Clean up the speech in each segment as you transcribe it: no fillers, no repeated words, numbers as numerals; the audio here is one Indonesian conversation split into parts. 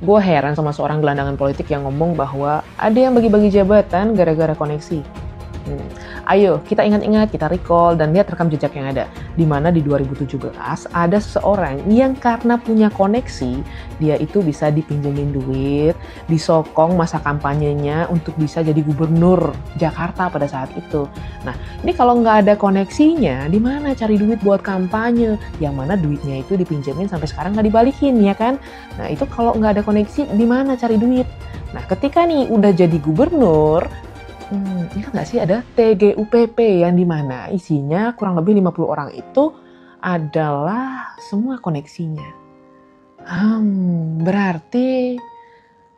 Gue heran sama seorang gelandangan politik yang ngomong bahwa ada yang bagi-bagi jabatan gara-gara koneksi. Ayo, kita ingat-ingat, kita recall, dan lihat rekam jejak yang ada. Di mana di 2017 ada seseorang yang karena punya koneksi, dia itu bisa dipinjemin duit, disokong masa kampanyenya untuk bisa jadi gubernur Jakarta pada saat itu. Nah, ini kalau nggak ada koneksinya, di mana cari duit buat kampanye? Yang mana duitnya itu dipinjemin sampai sekarang nggak dibalikin, ya kan? Nah, itu kalau nggak ada koneksi, di mana cari duit? Nah, ketika nih udah jadi gubernur, ingat nggak sih ada TGUPP yang dimana isinya kurang lebih 50 orang itu adalah semua koneksinya. Berarti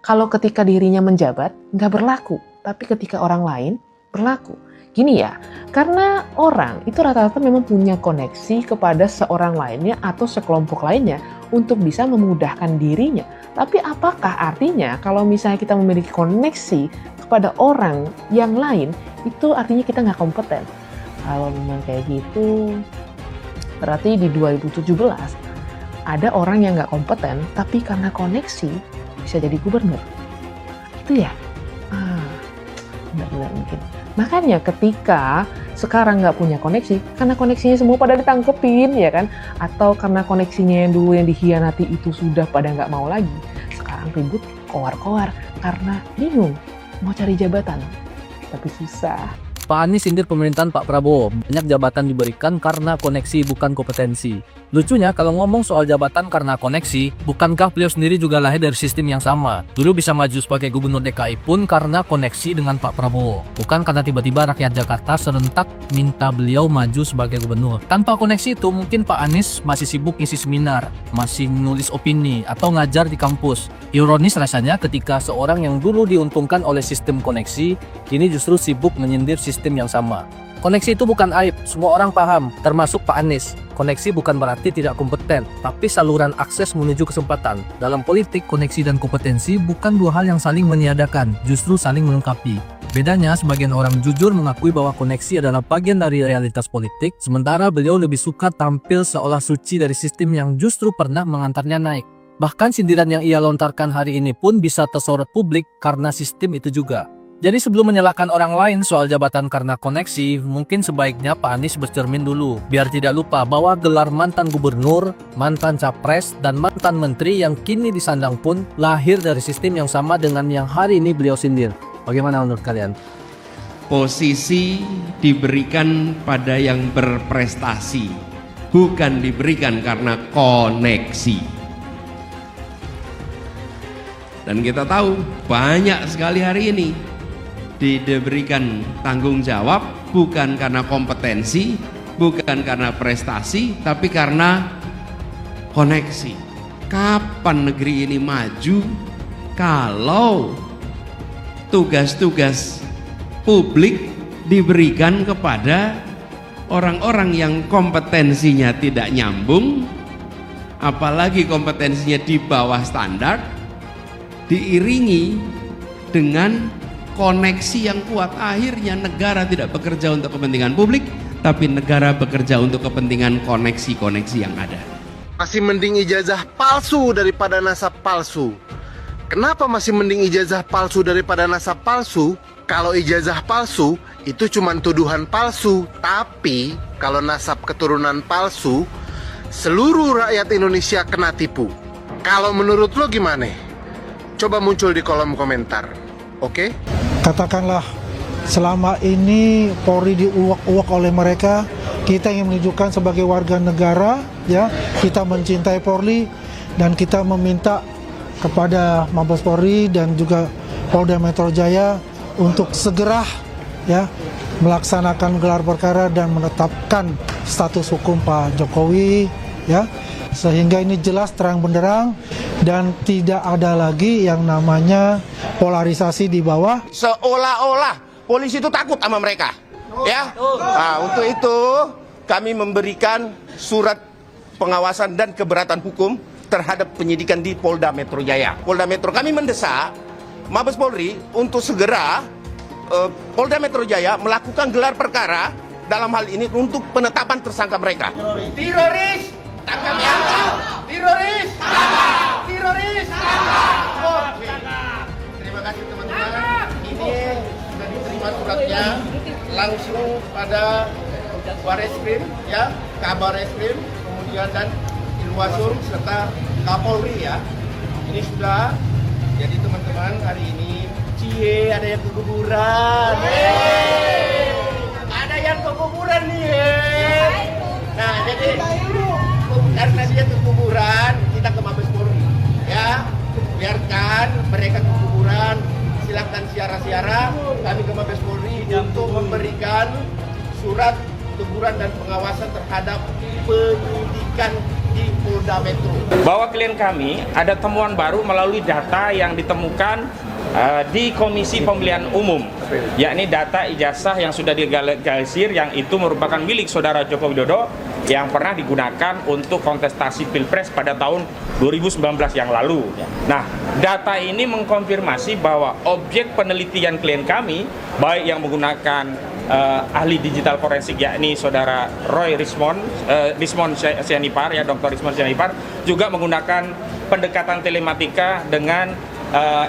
kalau ketika dirinya menjabat nggak berlaku, tapi ketika orang lain berlaku. Gini ya, karena orang itu rata-rata memang punya koneksi kepada seorang lainnya atau sekelompok lainnya untuk bisa memudahkan dirinya. Tapi apakah artinya kalau misalnya kita memiliki koneksi kepada orang yang lain, itu artinya kita nggak kompeten? Kalau memang kayak gitu, berarti di 2017 ada orang yang nggak kompeten, tapi karena koneksi bisa jadi gubernur. Itu ya? Benar-benar mungkin. Makanya ketika sekarang nggak punya koneksi, karena koneksinya semua pada ditangkepin, ya kan? Atau karena koneksinya yang dulu yang dikhianati itu sudah pada nggak mau lagi, sekarang ribut koar-koar karena bingung mau cari jabatan, tapi susah. Pak Anies sindir pemerintahan Pak Prabowo, banyak jabatan diberikan karena koneksi bukan kompetensi. Lucunya kalau ngomong soal jabatan karena koneksi, bukankah beliau sendiri juga lahir dari sistem yang sama? Dulu bisa maju sebagai gubernur DKI pun karena koneksi dengan Pak Prabowo, bukan karena tiba-tiba rakyat Jakarta serentak minta beliau maju sebagai gubernur. Tanpa koneksi itu mungkin Pak Anies masih sibuk ngisi seminar, masih nulis opini, atau ngajar di kampus. Ironis rasanya ketika seorang yang dulu diuntungkan oleh sistem koneksi, kini justru sibuk menyindir sistem yang sama. Koneksi itu bukan aib, semua orang paham, termasuk Pak Anies. Koneksi bukan berarti tidak kompeten, tapi saluran akses menuju kesempatan. Dalam politik, koneksi dan kompetensi bukan dua hal yang saling meniadakan, justru saling melengkapi. Bedanya, sebagian orang jujur mengakui bahwa koneksi adalah bagian dari realitas politik, sementara beliau lebih suka tampil seolah suci dari sistem yang justru pernah mengantarnya naik. Bahkan sindiran yang ia lontarkan hari ini pun bisa tersorot publik karena sistem itu juga. Jadi sebelum menyalahkan orang lain soal jabatan karena koneksi, mungkin sebaiknya Pak Anies bercermin dulu, biar tidak lupa bahwa gelar mantan gubernur, mantan capres, dan mantan menteri yang kini disandang pun lahir dari sistem yang sama dengan yang hari ini beliau sindir. Bagaimana menurut kalian? Posisi diberikan pada yang berprestasi, bukan diberikan karena koneksi. Dan kita tahu banyak sekali hari ini diberikan tanggung jawab bukan karena kompetensi, bukan karena prestasi, tapi karena koneksi. Kapan negeri ini maju kalau tugas-tugas publik diberikan kepada orang-orang yang kompetensinya tidak nyambung, apalagi kompetensinya di bawah standar, diiringi dengan koneksi yang kuat. Akhirnya negara tidak bekerja untuk kepentingan publik, tapi negara bekerja untuk kepentingan koneksi-koneksi yang ada. Masih mending ijazah palsu daripada nasab palsu. Kenapa masih mending ijazah palsu daripada nasab palsu? Kalau ijazah palsu itu cuma tuduhan palsu, tapi kalau nasab keturunan palsu, seluruh rakyat Indonesia kena tipu. Kalau menurut lo gimana? Coba muncul di kolom komentar. Oke? Katakanlah selama ini Polri diuak-uak oleh mereka, kita ingin menunjukkan sebagai warga negara, ya, kita mencintai Polri dan kita meminta kepada Mabes Polri dan juga Polda Metro Jaya untuk segera, ya, melaksanakan gelar perkara dan menetapkan status hukum Pak Jokowi, ya, sehingga ini jelas terang benderang dan tidak ada lagi yang namanya polarisasi di bawah. Seolah-olah polisi itu takut sama mereka, ya. Nah, untuk itu kami memberikan surat pengawasan dan keberatan hukum terhadap penyidikan di Polda Metro Jaya. Polda Metro, kami mendesak Mabes Polri untuk segera Polda Metro Jaya melakukan gelar perkara dalam hal ini untuk penetapan tersangka mereka. Teroris, tangkap! Teroris, tangkap! Teroris, tangkap! langsung pada Bareskrim, ya, Kabar Eskrim, kemudian dan Irwasum serta Kapolri ya. Ini sudah. Jadi teman-teman hari ini, ada yang kekuburan. Ada yang kekuburan nih. Nah, jadi karena dia kekuburan, kita ke Mabes Polri, ya. Biarkan mereka kekuburan. Silakan siara-siara, kami ke Mabes Polri untuk memberikan surat teguran dan pengawasan terhadap penyidikan di Polda Metro. Bahwa klien kami ada temuan baru melalui data yang ditemukan di Komisi Pemilihan Umum, yakni data ijazah yang sudah dilegalisir yang itu merupakan milik saudara Joko Widodo yang pernah digunakan untuk kontestasi Pilpres pada tahun 2019 yang lalu. Nah, data ini mengkonfirmasi bahwa objek penelitian klien kami, baik yang menggunakan ahli digital forensik yakni saudara Roy Rismond Sianipar, ya Dr. Rismond Sianipar, juga menggunakan pendekatan telematika dengan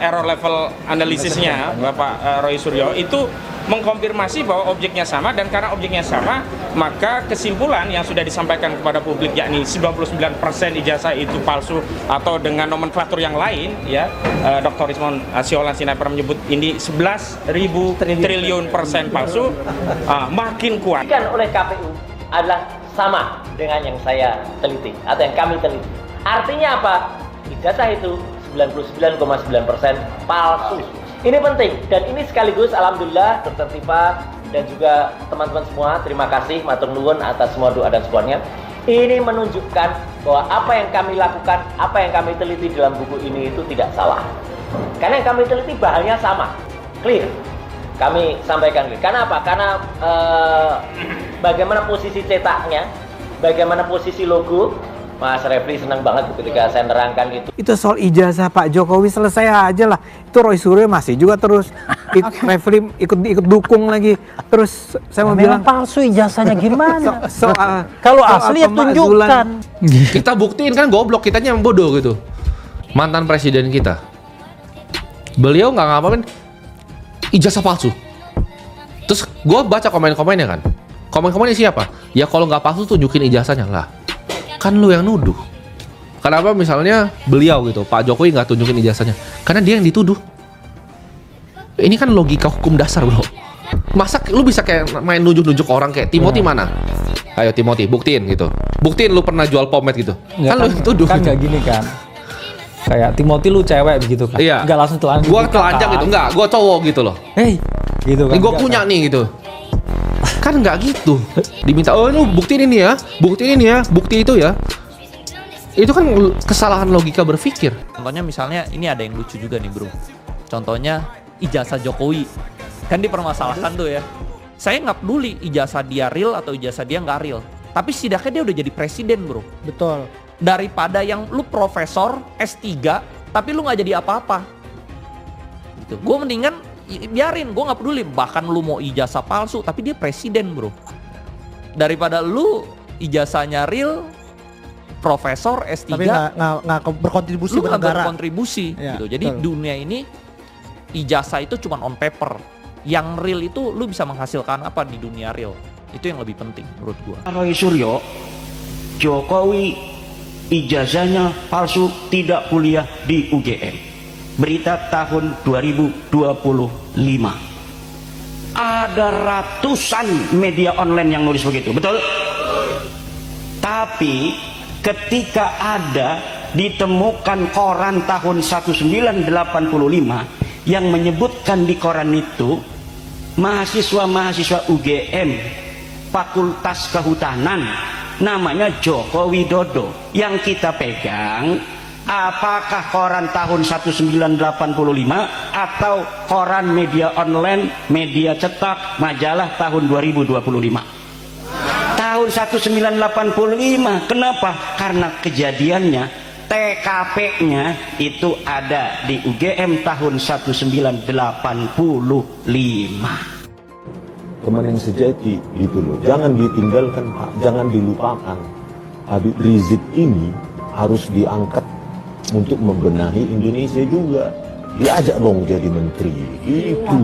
error level analisisnya Bapak Roy Suryo, itu mengkonfirmasi bahwa objeknya sama, dan karena objeknya sama maka kesimpulan yang sudah disampaikan kepada publik yakni 99% ijazah itu palsu atau dengan nomenklatur yang lain, ya Dr. Rismond Sianipar menyebut ini 11.000 triliun persen palsu, makin kuat. Oleh KPU adalah sama dengan yang saya teliti atau yang kami teliti. Artinya apa? Ijazah itu 99,9% palsu. Ini penting, dan ini sekaligus alhamdulillah Dr. Tifa dan juga teman-teman semua, terima kasih matur nuwun atas semua doa dan supportnya. Ini menunjukkan bahwa apa yang kami lakukan, apa yang kami teliti dalam buku ini itu tidak salah. Karena yang kami teliti bahannya sama, clear. Kami sampaikan clear. Karena apa? Karena bagaimana posisi cetaknya, bagaimana posisi logo. Mas Refli senang banget ketika saya nerangkan itu. Itu soal ijazah Pak Jokowi selesai aja lah. Itu Roy Suryo masih juga terus Refli ikut dukung lagi. Terus saya mau bilang palsu ijazahnya gimana? Kalau asli ya tunjukkan. Kita buktiin kan goblok, kitanya yang bodoh gitu. Mantan presiden kita, beliau nggak ngapain ijazah palsu. Terus gue baca komen-komennya kan. Komen-komennya siapa? Ya kalau nggak palsu tunjukin ijazahnya lah. Kan lu yang nuduh. Kenapa misalnya beliau gitu, Pak Jokowi nggak tunjukin ijazahnya? Karena dia yang dituduh. Ini kan logika hukum dasar, bro. Masa lu bisa kayak main nunjuk-nunjuk orang kayak Timothy mana? Ayo Timothy, buktiin gitu. Buktiin lu pernah jual pomade gitu. Kan lu yang tuduh. Kan gitu. nggak gini kan. Kayak Timothy lu cewek begitu kan. Iya. Nggak langsung telanjang. Gua telanjang gitu, enggak. Gua cowok gitu loh. Hey, gitu kan. Ini gua punya nih gitu. Kan nggak gitu. Diminta, oh lu buktiin ini ya, buktiin ini ya, bukti itu ya. Itu kan kesalahan logika berpikir. Contohnya misalnya ini ada yang lucu juga nih bro. Contohnya ijazah Jokowi. Kan dipermasalahkan tuh ya. Saya nggak peduli ijazah dia real atau ijazah dia nggak real. Tapi setidaknya dia udah jadi presiden bro. Betul. Daripada yang lu profesor S3 tapi lu nggak jadi apa-apa. Gitu. Gue mendingan biarin, gue nggak peduli. Bahkan lu mau ijazah palsu tapi dia presiden bro. Daripada lu ijazahnya real, profesor S3 tapi nggak berkontribusi lu ke negara. berkontribusi Ya, gitu. Jadi betul. dunia ini ijazah itu cuma on paper. Yang real itu lu bisa menghasilkan apa di dunia real. Itu yang lebih penting menurut gua. Roy Suryo, Jokowi ijazahnya palsu, tidak kuliah di UGM. Berita tahun 2025. Ada ratusan media online yang nulis begitu, betul? Tapi ketika ada ditemukan koran tahun 1985 yang menyebutkan di koran itu mahasiswa-mahasiswa UGM Fakultas Kehutanan namanya Joko Widodo, yang kita pegang apakah koran tahun 1985 atau koran media online, media cetak, majalah tahun 2025. Tahun 1985. Kenapa? Karena kejadiannya TKP-nya itu ada di UGM tahun 1985. Teman yang sejati gitu loh, jangan ditinggalkan Pak, jangan dilupakan. Habib Rizik ini harus diangkat untuk membenahi Indonesia juga. Diajak dong jadi menteri itu.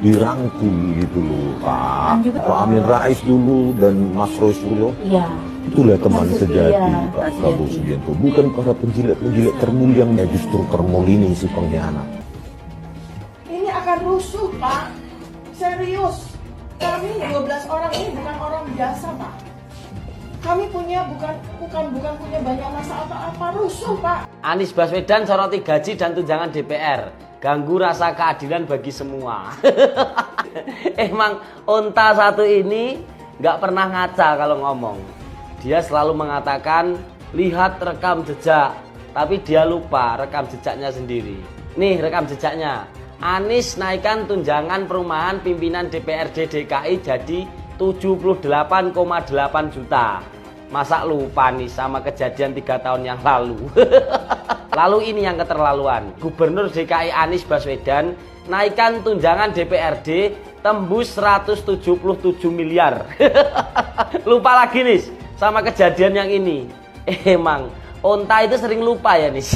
dirangkul gitu loh Pak. Pak Amin Rais dulu dan Mas Roy Suryo. Iya. Itulah teman sejati Iya, Pak Prabowo Subianto. Bukan para penjilat-penjilat termulia yang justru termol ini si pengkhianat. Ini akan rusuh, Pak. Serius. Kami 12 orang ini bukan orang biasa, Pak. Kami punya bukan punya banyak masalah apa-apa, rusuh, Pak. Anies Baswedan soroti gaji dan tunjangan DPR. Ganggu rasa keadilan bagi semua. Emang unta satu ini nggak pernah ngaca kalau ngomong. Dia selalu mengatakan, lihat rekam jejak. Tapi dia lupa rekam jejaknya sendiri. Nih rekam jejaknya. Anies naikkan tunjangan perumahan pimpinan DPRD DKI jadi 78,8 juta. Masa lupa nih sama kejadian 3 tahun yang lalu. Lalu ini yang keterlaluan. Gubernur DKI Anies Baswedan naikkan tunjangan DPRD tembus 177 miliar. Lupa lagi nih sama kejadian yang ini. Emang onta itu sering lupa ya nih.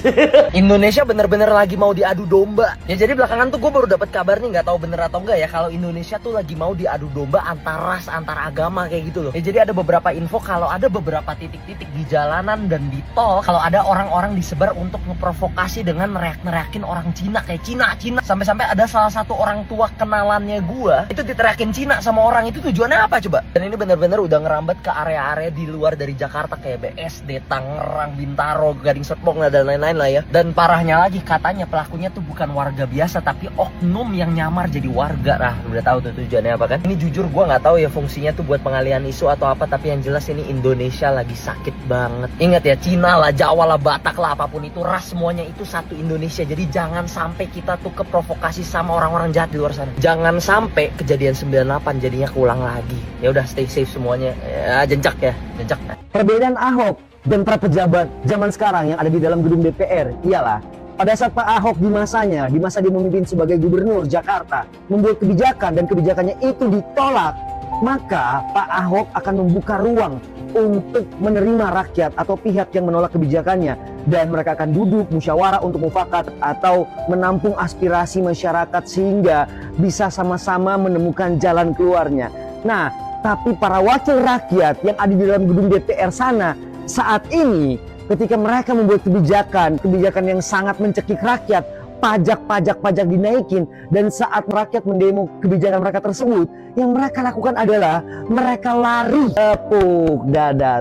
Indonesia bener-bener lagi mau diadu domba. Ya jadi belakangan tuh gue baru dapat kabar nih, nggak tahu bener atau enggak ya, kalau Indonesia tuh lagi mau diadu domba antar ras, antar agama kayak gitu loh. Ya jadi ada beberapa info kalau ada beberapa titik-titik di jalanan dan di tol, kalau ada orang-orang disebar untuk ngeprovokasi dengan neriak-neriakin orang Cina kayak Cina. Sampai-sampai ada salah satu orang tua kenalannya gue itu diteriakin Cina sama orang itu, tujuannya apa coba? Dan ini bener-bener udah ngerambat ke area-area di luar dari Jakarta kayak BSD, Tangerang, Bintaro, Gading Serpong dan lain-lain lah ya. Dan parahnya lagi katanya pelakunya tuh bukan warga biasa tapi oknum yang nyamar jadi warga. Nah udah tahu tuh tujuannya apa kan? Ini jujur gue nggak tahu ya fungsinya tuh buat pengalihan isu atau apa, tapi yang jelas ini Indonesia lagi sakit banget. Ingat ya, Cina lah, Jawa lah, Batak lah, apapun itu ras semuanya itu satu Indonesia. Jadi jangan sampai kita tuh keprovokasi sama orang-orang jahat di luar sana. Jangan sampai kejadian 98 jadinya keulang lagi. Ya udah, stay safe semuanya. Ya, jencak ya, jencak. Perbedaan Ahok dan para pejabat zaman sekarang yang ada di dalam gedung DPR ialah pada saat Pak Ahok di masanya, di masa dia memimpin sebagai gubernur Jakarta, membuat kebijakan dan kebijakannya itu ditolak, maka Pak Ahok akan membuka ruang untuk menerima rakyat atau pihak yang menolak kebijakannya, dan mereka akan duduk musyawarah untuk mufakat atau menampung aspirasi masyarakat sehingga bisa sama-sama menemukan jalan keluarnya. Nah, tapi para wakil rakyat yang ada di dalam gedung DPR sana saat ini, ketika mereka membuat kebijakan yang sangat mencekik rakyat, pajak dinaikin, dan saat rakyat mendemo kebijakan mereka tersebut, yang mereka lakukan adalah mereka lari. Tepuk dada.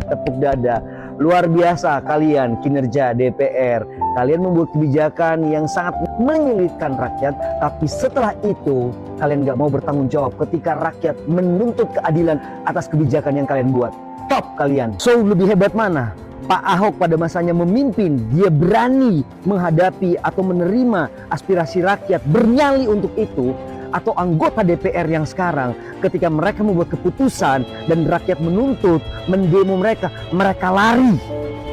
Luar biasa kalian kinerja DPR. Kalian membuat kebijakan yang sangat menyulitkan rakyat, tapi setelah itu kalian gak mau bertanggung jawab ketika rakyat menuntut keadilan atas kebijakan yang kalian buat. Top kalian. So, lebih hebat mana? Pak Ahok pada masanya memimpin, dia berani menghadapi atau menerima aspirasi rakyat, bernyali untuk itu, atau anggota DPR yang sekarang ketika mereka membuat keputusan dan rakyat menuntut, mendemo mereka lari.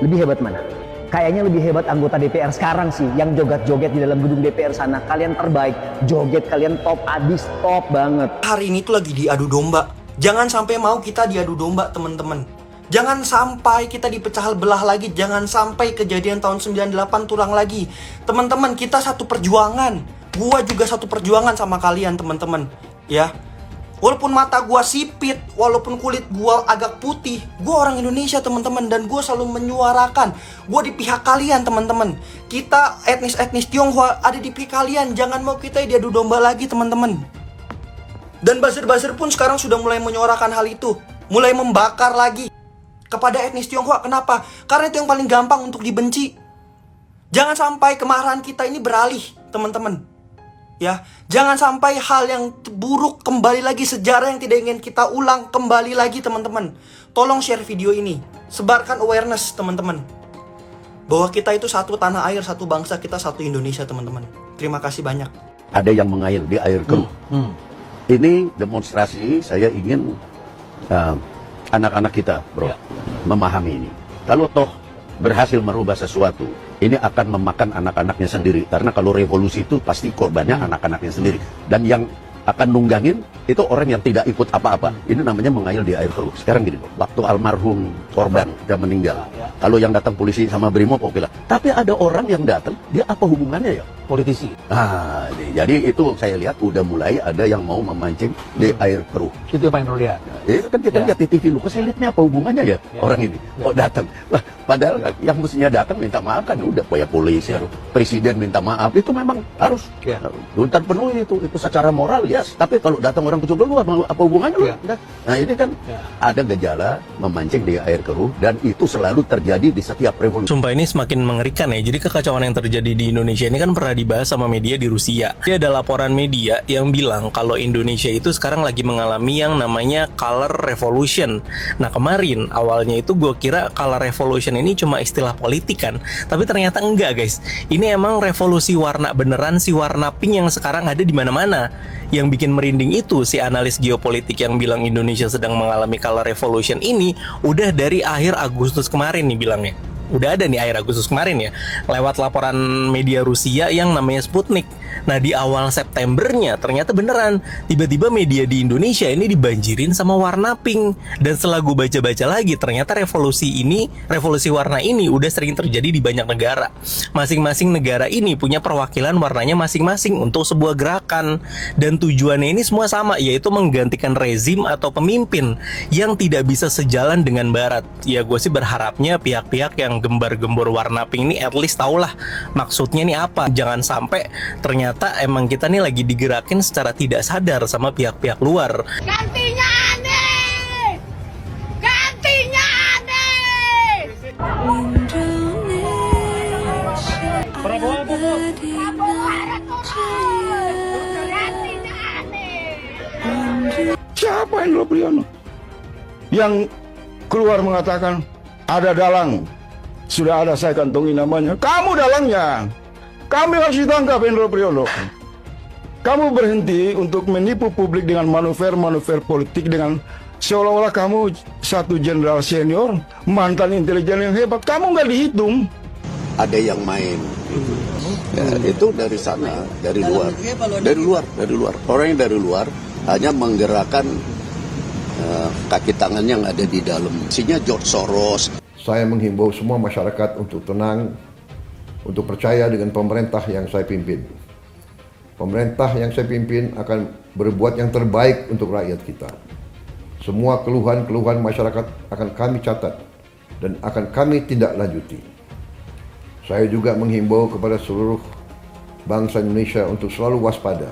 Lebih hebat mana? Kayaknya lebih hebat anggota DPR sekarang sih yang joget-joget di dalam gedung DPR sana. Kalian terbaik, joget kalian top abis, top banget. Hari ini tuh lagi diadu domba. Jangan sampai mau kita diadu domba, teman-teman. Jangan sampai kita dipecah belah lagi. Jangan sampai kejadian tahun 98 tulang lagi. Teman-teman, kita satu perjuangan. Gua juga satu perjuangan sama kalian, teman-teman. Ya. Walaupun mata gua sipit, walaupun kulit gua agak putih, gua orang Indonesia, teman-teman, dan gua selalu menyuarakan gua di pihak kalian, teman-teman. Kita etnis Tionghoa ada di pihak kalian. Jangan mau kita diadu domba lagi, teman-teman. Dan buzzer-buzzer pun sekarang sudah mulai menyuarakan hal itu, mulai membakar lagi kepada etnis Tionghoa. Kenapa? Karena itu yang paling gampang untuk dibenci. Jangan sampai kemarahan kita ini beralih, teman-teman. Ya, jangan sampai hal yang buruk kembali lagi, sejarah yang tidak ingin kita ulang kembali lagi, teman-teman. Tolong share video ini, sebarkan awareness, teman-teman, bahwa kita itu satu tanah air, satu bangsa, kita satu Indonesia, teman-teman. Terima kasih banyak. Ada yang mengail di air keruh. Ini demonstrasi, saya ingin anak-anak kita, bro, memahami ini. Kalau toh berhasil merubah sesuatu, ini akan memakan anak-anaknya sendiri. Karena kalau revolusi itu pasti korbannya anak-anaknya sendiri. Dan yang akan nunggangin, itu orang yang tidak ikut apa-apa. Ini namanya mengayal di air keruh. Sekarang gini, waktu almarhum korban dia meninggal, kalau yang datang polisi sama Brimob, oke lah. Tapi ada orang yang datang, dia apa hubungannya ya? Politisi. Nah, jadi itu saya lihat udah mulai ada yang mau memancing di air keruh. Itu yang paling perlu lihat. Itu kan kita lihat di TV lu, saya lihatnya apa hubungannya ya orang ini? Oh datang, wah, padahal yang mestinya datang minta maaf kan udah kayak polisi, presiden minta maaf, itu memang harus tuntutan penuh itu secara moral ya. Tapi kalau datang orang kecil lu apa hubungannya lu? Nah ini kan ada gejala memancing di air keruh dan itu selalu terjadi di setiap revolusi. Sumpah ini semakin mengerikan ya. Jadi kekacauan yang terjadi di Indonesia ini kan pernah dibahas sama media di Rusia. Jadi ada laporan media yang bilang kalau Indonesia itu sekarang lagi mengalami yang namanya color revolution. Nah kemarin awalnya itu gue kira color revolution ini cuma istilah politik kan, tapi ternyata enggak guys. Ini emang revolusi warna beneran, si warna pink yang sekarang ada di mana-mana. Yang bikin merinding itu si analis geopolitik yang bilang Indonesia sedang mengalami color revolution ini udah dari akhir Agustus kemarin nih bilangnya. Udah ada nih akhir Agustus kemarin ya, lewat laporan media Rusia yang namanya Sputnik. Nah di awal Septembernya ternyata beneran tiba-tiba media di Indonesia ini dibanjirin sama warna pink. Dan setelah gue baca-baca lagi ternyata revolusi warna ini udah sering terjadi di banyak negara. Masing-masing negara ini punya perwakilan warnanya masing-masing untuk sebuah gerakan. Dan tujuannya ini semua sama, yaitu menggantikan rezim atau pemimpin yang tidak bisa sejalan dengan Barat. Ya gue sih berharapnya pihak-pihak yang gembar-gembor warna pink ini at least tahulah maksudnya ini apa. Jangan sampai ternyata emang kita nih lagi digerakin secara tidak sadar sama pihak-pihak luar. Gantinya aneh! Gantinya aneh! Siapa Indro Priyono yang keluar mengatakan ada dalang? Sudah ada, saya kantongi namanya. Kamu dalangnya. Kami harus ditangkap Indro Priyono. Kamu berhenti untuk menipu publik dengan manuver-manuver politik dengan seolah-olah kamu satu jenderal senior, mantan intelijen yang hebat. Kamu nggak dihitung. Ada yang main. Ya, itu dari sana, dari luar. Dari luar. Orang yang dari luar hanya menggerakkan kaki tangan yang ada di dalam. Isinya George Soros. Saya menghimbau semua masyarakat untuk tenang, untuk percaya dengan pemerintah yang saya pimpin. Pemerintah yang saya pimpin akan berbuat yang terbaik untuk rakyat kita. Semua keluhan-keluhan masyarakat akan kami catat dan akan kami tindak lanjuti. Saya juga menghimbau kepada seluruh bangsa Indonesia untuk selalu waspada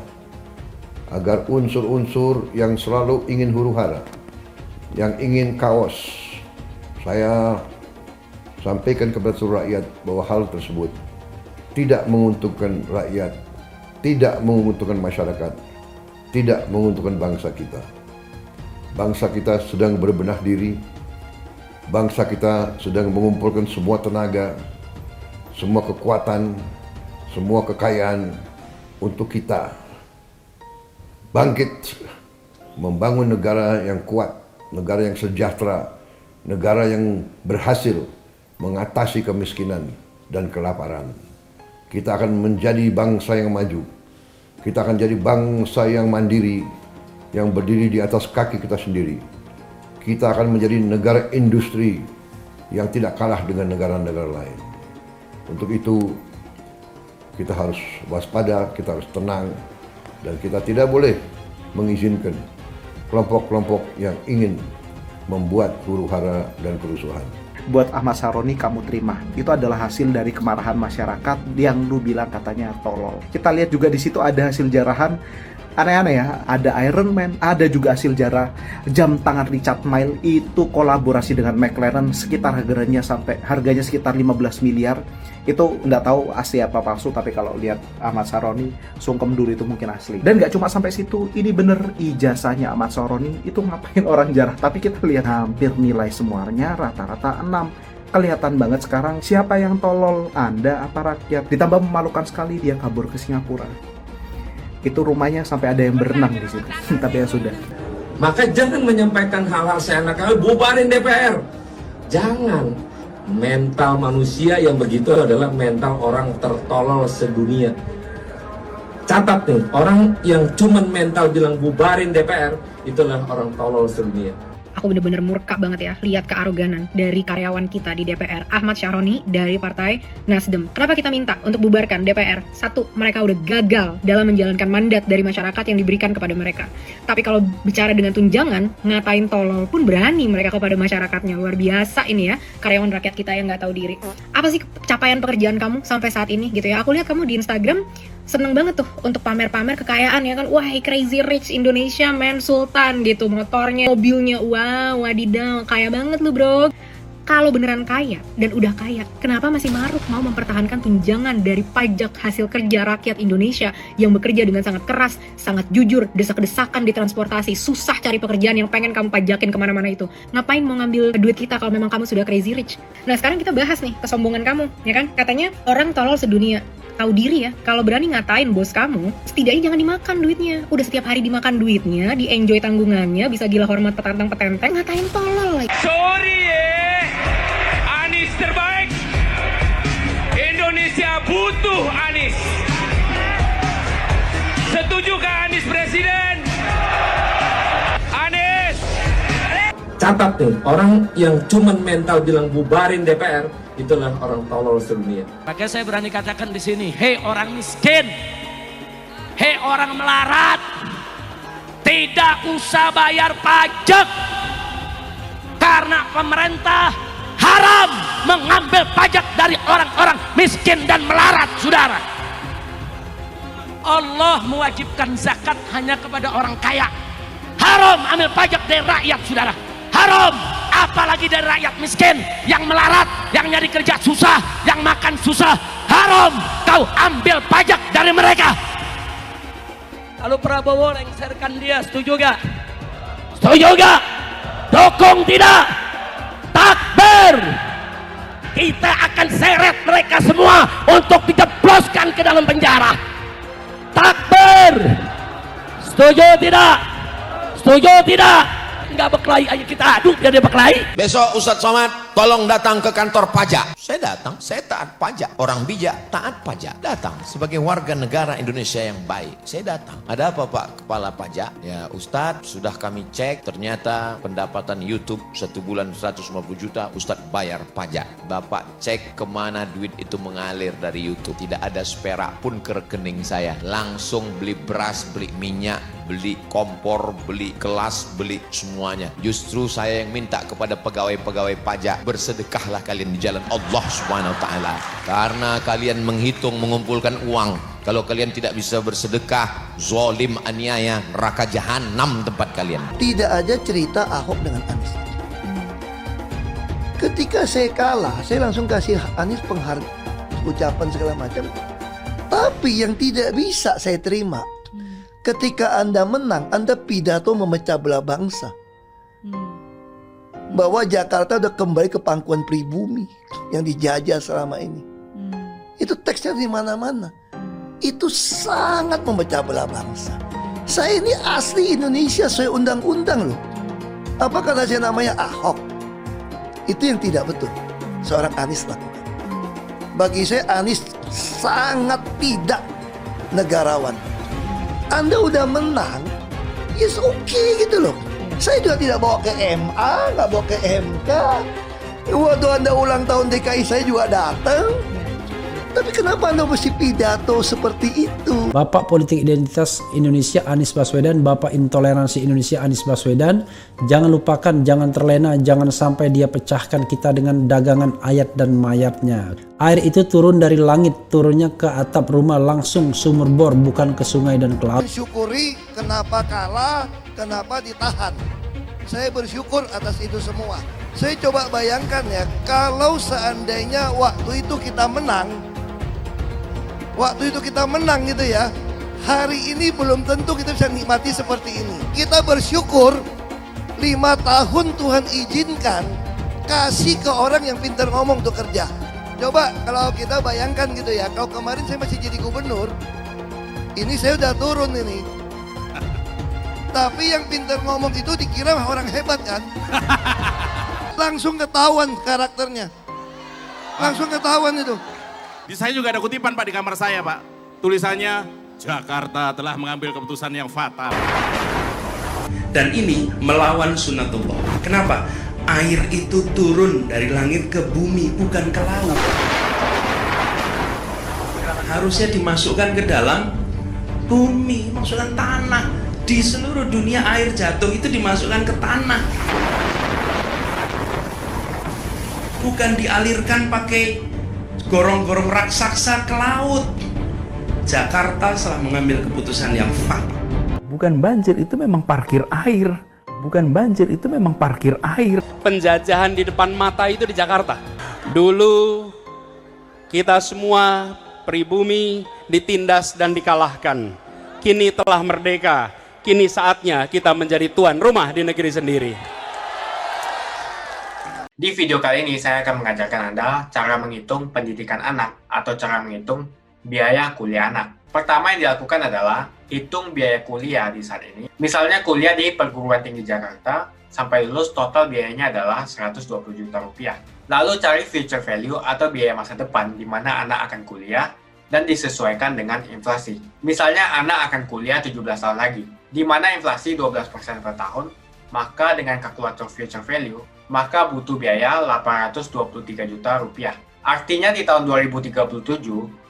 agar unsur-unsur yang selalu ingin huru-hara, yang ingin kaos, saya sampaikan kepada seluruh rakyat bahwa hal tersebut tidak menguntungkan rakyat, tidak menguntungkan masyarakat, tidak menguntungkan bangsa kita. Bangsa kita sedang berbenah diri, bangsa kita sedang mengumpulkan semua tenaga, semua kekuatan, semua kekayaan untuk kita bangkit, membangun negara yang kuat, negara yang sejahtera, negara yang berhasil mengatasi kemiskinan dan kelaparan. Kita akan menjadi bangsa yang maju. Kita akan jadi bangsa yang mandiri, yang berdiri di atas kaki kita sendiri. Kita akan menjadi negara industri yang tidak kalah dengan negara-negara lain. Untuk itu, kita harus waspada, kita harus tenang, dan kita tidak boleh mengizinkan kelompok-kelompok yang ingin membuat huru-hara dan kerusuhan. Buat Ahmad Saroni kamu terima. Itu adalah hasil dari kemarahan masyarakat yang lu bilang katanya tolol. Kita lihat juga di situ ada hasil jarahan aneh-aneh ya. Ada Iron Man, ada juga hasil jarah jam tangan Richard Mille itu kolaborasi dengan McLaren sekitar harganya sekitar 15 miliar. Itu nggak tahu asli apa palsu, tapi kalau lihat Ahmad Saroni sungkem dulu itu mungkin asli. Dan nggak cuma sampai situ, ini bener ijazahnya Ahmad Saroni itu ngapain orang jarah, tapi kita lihat hampir nilai semuanya rata-rata 6. Kelihatan banget sekarang siapa yang tolol, Anda apa rakyat. Ditambah memalukan sekali dia kabur ke Singapura. Itu rumahnya sampai ada yang berenang di situ. Tapi ya sudah. Maka jangan menyampaikan hal-hal seenaknya, bubarin DPR. Jangan. Mental manusia yang begitu adalah mental orang tertolol sedunia. Catat nih, orang yang cuman mental bilang bubarin DPR, itulah orang tolol sedunia. Aku bener-bener murka banget ya lihat kearoganan dari karyawan kita di DPR, Ahmad Syaroni dari Partai Nasdem. Kenapa kita minta untuk bubarkan DPR? Satu, mereka udah gagal dalam menjalankan mandat dari masyarakat yang diberikan kepada mereka. Tapi kalau bicara dengan tunjangan, ngatain tolol pun berani mereka kepada masyarakatnya. Luar biasa ini ya, karyawan rakyat kita yang nggak tahu diri. Apa sih capaian pekerjaan kamu sampai saat ini gitu ya? Aku lihat kamu di Instagram seneng banget tuh untuk pamer-pamer kekayaan ya kan. Wah, crazy rich Indonesia man, sultan gitu, motornya, mobilnya, wow, wadidaw, kaya banget lu bro. Kalau beneran kaya dan udah kaya, kenapa masih maruk mau mempertahankan tunjangan dari pajak hasil kerja rakyat Indonesia yang bekerja dengan sangat keras, sangat jujur, desak-desakan di transportasi, susah cari pekerjaan yang pengen kamu pajakin kemana-mana itu. Ngapain mau ngambil duit kita kalau memang kamu sudah crazy rich? Nah sekarang kita bahas nih kesombongan kamu, ya kan? Katanya orang tolol sedunia. Tahu diri ya, kalau berani ngatain bos kamu, setidaknya jangan dimakan duitnya. Udah setiap hari dimakan duitnya, di-enjoy tanggungannya, bisa gila hormat petantang-petenteng, ngatain tolol lagi. Sorry Anies terbaik. Indonesia butuh Anies. Setujukah Anies presiden? Anies. Catat nih, orang yang cuman mental bilang bubarin DPR, itulah orang tolol sedunia. Maka saya berani katakan di sini, hei orang miskin, hei orang melarat, tidak usah bayar pajak karena pemerintah haram mengambil pajak dari orang-orang miskin dan melarat, saudara. Allah mewajibkan zakat hanya kepada orang kaya. Haram ambil pajak dari rakyat, saudara. Haram, apalagi dari rakyat miskin yang melarat, yang nyari kerja susah, yang makan susah. Haram kau ambil pajak dari mereka. Kalau Prabowo lengserkan dia, setuju gak? Setuju gak? Dukung tidak? Takbir. Kita akan seret mereka semua untuk dijebloskan ke dalam penjara. Takbir. Setuju tidak? Setuju tidak? Enggak berkelahi, ayo kita adu biar dia berkelahi. Besok Ustadz Somad tolong datang ke kantor pajak. Saya datang, saya taat pajak. Orang bijak taat pajak. Datang sebagai warga negara Indonesia yang baik. Saya datang. Ada apa Pak Kepala Pajak? Ya Ustadz, sudah kami cek, ternyata pendapatan YouTube 1 bulan 150 juta, Ustadz bayar pajak. Bapak cek kemana duit itu mengalir dari YouTube. Tidak ada seperak pun ke rekening saya. Langsung beli beras, beli minyak, beli kompor, beli kelas, beli semuanya. Justru saya yang minta kepada pegawai-pegawai pajak, bersedekahlah kalian di jalan Allah Subhanahu wa taala. Karena kalian menghitung, mengumpulkan uang. Kalau kalian tidak bisa bersedekah, zalim, aniaya, neraka jahanam tempat kalian. Tidak ada cerita Ahok dengan Anies. Ketika saya kalah, saya langsung kasih Anies penghargaan, ucapan segala macam. Tapi yang tidak bisa saya terima, ketika Anda menang, Anda pidato memecah belah bangsa. Bahwa Jakarta udah kembali ke pangkuan pribumi yang dijajah selama ini. Itu teksnya di mana-mana. Itu sangat memecah belah bangsa. Saya ini asli Indonesia sesuai undang-undang loh. Apa karena saya namanya Ahok? Itu yang tidak betul seorang Anies lakukan. Bagi saya Anies sangat tidak negarawan. Anda udah menang, yes okay gitu loh. Saya juga tidak bawa ke MA, nggak bawa ke MK. Waktu Anda ulang tahun DKI saya juga datang. Tapi kenapa Anda mesti pidato seperti itu? Bapak Politik Identitas Indonesia Anies Baswedan, Bapak Intoleransi Indonesia Anies Baswedan. Jangan lupakan, jangan terlena, jangan sampai dia pecahkan kita dengan dagangan ayat dan mayatnya. Air itu turun dari langit, turunnya ke atap rumah langsung sumur bor, bukan ke sungai dan ke laut. Bersyukuri kenapa kalah, kenapa ditahan. Saya bersyukur atas itu semua. Saya coba bayangkan ya, kalau seandainya waktu itu kita menang, gitu ya, hari ini belum tentu kita bisa nikmati seperti ini. Kita bersyukur 5 tahun Tuhan izinkan kasih ke orang yang pintar ngomong untuk kerja. Coba kalau kita bayangkan gitu ya, kalau kemarin saya masih jadi gubernur, ini saya udah turun ini. Tapi yang pintar ngomong itu dikira orang hebat kan? Langsung ketahuan karakternya. Langsung ketahuan itu. Di saya juga ada kutipan Pak di kamar saya Pak. Tulisannya, Jakarta telah mengambil keputusan yang fatal. Dan ini melawan sunnatullah. Kenapa? Air itu turun dari langit ke bumi, bukan ke laut. Harusnya dimasukkan ke dalam bumi, masukkan tanah. Di seluruh dunia air jatuh itu dimasukkan ke tanah. Bukan dialirkan pakai gorong-gorong raksasa ke laut. Jakarta telah mengambil keputusan yang fatal. Bukan banjir, itu memang parkir air. Bukan banjir, itu memang parkir air. Penjajahan di depan mata itu di Jakarta. Dulu kita semua pribumi ditindas dan dikalahkan. Kini telah merdeka. Kini saatnya kita menjadi tuan rumah di negeri sendiri. Di video kali ini saya akan mengajarkan Anda cara menghitung pendidikan anak atau cara menghitung biaya kuliah anak. Pertama yang dilakukan adalah hitung biaya kuliah di saat ini. Misalnya kuliah di perguruan tinggi Jakarta, sampai lulus total biayanya adalah 120 juta rupiah. Lalu cari future value atau biaya masa depan di mana anak akan kuliah dan disesuaikan dengan inflasi. Misalnya anak akan kuliah 17 tahun lagi, di mana inflasi 12% per tahun, maka dengan kalkulator future value, maka butuh biaya 823 juta rupiah. Artinya di tahun 2037,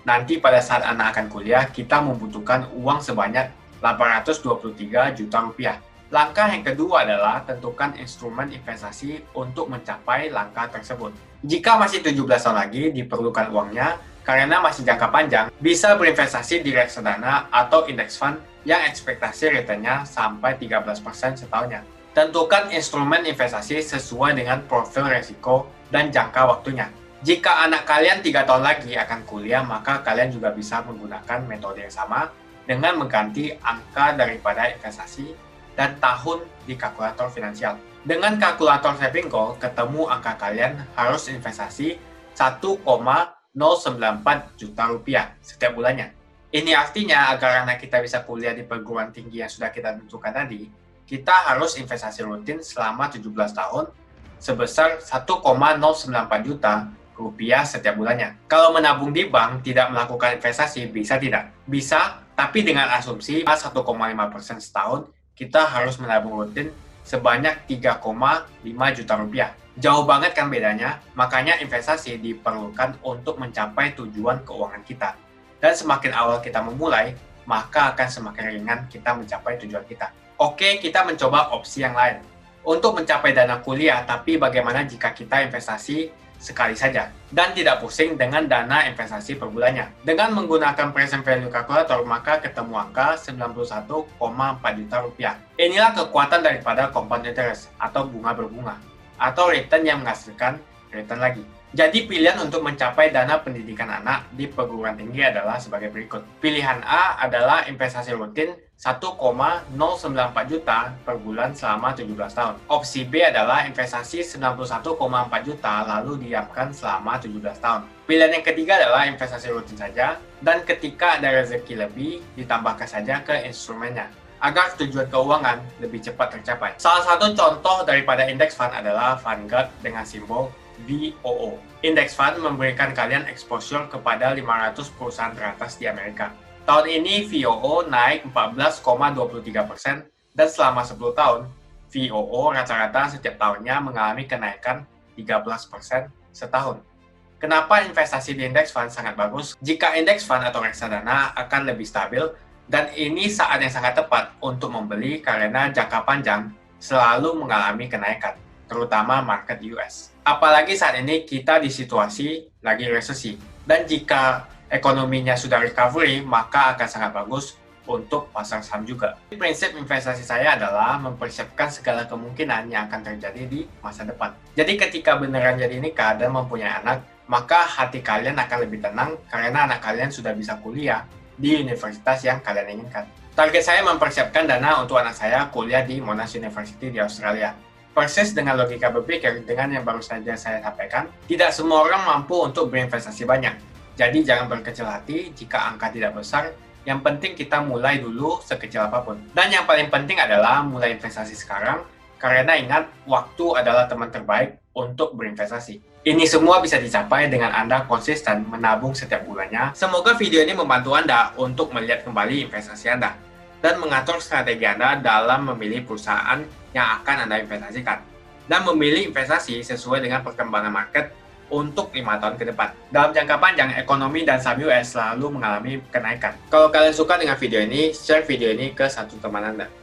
nanti pada saat anak akan kuliah, kita membutuhkan uang sebanyak 823 juta rupiah. Langkah yang kedua adalah tentukan instrumen investasi untuk mencapai langkah tersebut. Jika masih 17 tahun lagi diperlukan uangnya, karena masih jangka panjang, bisa berinvestasi di reksadana atau index fund yang ekspektasi returnnya sampai 13% setahunnya. Tentukan instrumen investasi sesuai dengan profil resiko dan jangka waktunya. Jika anak kalian 3 tahun lagi akan kuliah, maka kalian juga bisa menggunakan metode yang sama dengan mengganti angka daripada investasi dan tahun di kalkulator finansial. Dengan kalkulator saving goal, ketemu angka kalian harus investasi 1,094 juta rupiah setiap bulannya. Ini artinya agar anak kita bisa kuliah di perguruan tinggi yang sudah kita tentukan tadi, kita harus investasi rutin selama 17 tahun sebesar 1,094 juta rupiah setiap bulannya. Kalau menabung di bank tidak melakukan investasi, bisa tidak? Bisa, tapi dengan asumsi 1,5% setahun, kita harus menabung rutin sebanyak 3,5 juta rupiah. Jauh banget kan bedanya? Makanya investasi diperlukan untuk mencapai tujuan keuangan kita. Dan semakin awal kita memulai, maka akan semakin ringan kita mencapai tujuan kita. Oke, kita mencoba opsi yang lain. Untuk mencapai dana kuliah, tapi bagaimana jika kita investasi sekali saja dan tidak pusing dengan dana investasi per bulannya? Dengan menggunakan present value calculator, maka ketemu angka 91,4 juta rupiah. Inilah kekuatan daripada compound interest atau bunga berbunga atau return yang menghasilkan return lagi. Jadi pilihan untuk mencapai dana pendidikan anak di perguruan tinggi adalah sebagai berikut. Pilihan A adalah investasi rutin 1,094 juta per bulan selama 17 tahun. Opsi B adalah investasi 91,4 juta lalu diamkan selama 17 tahun. Pilihan yang ketiga adalah investasi rutin saja, dan ketika ada rezeki lebih, ditambahkan saja ke instrumennya agar tujuan keuangan lebih cepat tercapai. Salah satu contoh daripada index fund adalah Vanguard dengan simbol VOO. Index fund memberikan kalian exposure kepada 500 perusahaan teratas di Amerika. Tahun ini VOO naik 14,23% dan selama 10 tahun, VOO rata-rata setiap tahunnya mengalami kenaikan 13% setahun. Kenapa investasi di index fund sangat bagus? Jika index fund atau reksadana akan lebih stabil, dan ini saat yang sangat tepat untuk membeli karena jangka panjang selalu mengalami kenaikan, terutama market US. Apalagi saat ini kita di situasi lagi resesi. Dan jika ekonominya sudah recovery, maka akan sangat bagus untuk pasar saham juga. Prinsip investasi saya adalah mempersiapkan segala kemungkinan yang akan terjadi di masa depan. Jadi ketika beneran jadi nikah dan mempunyai anak, maka hati kalian akan lebih tenang karena anak kalian sudah bisa kuliah di universitas yang kalian inginkan. Target saya mempersiapkan dana untuk anak saya kuliah di Monash University di Australia. Persis dengan logika berpikir dengan yang baru saja saya sampaikan, tidak semua orang mampu untuk berinvestasi banyak. Jadi jangan berkecil hati jika angka tidak besar, yang penting kita mulai dulu sekecil apapun. Dan yang paling penting adalah mulai investasi sekarang, karena ingat, waktu adalah teman terbaik untuk berinvestasi. Ini semua bisa dicapai dengan Anda konsisten menabung setiap bulannya. Semoga video ini membantu Anda untuk melihat kembali investasi Anda dan mengatur strategi Anda dalam memilih perusahaan yang akan Anda investasikan dan memilih investasi sesuai dengan perkembangan market untuk 5 tahun ke depan. Dalam jangka panjang, ekonomi dan saham US selalu mengalami kenaikan. Kalau kalian suka dengan video ini, share video ini ke satu teman Anda.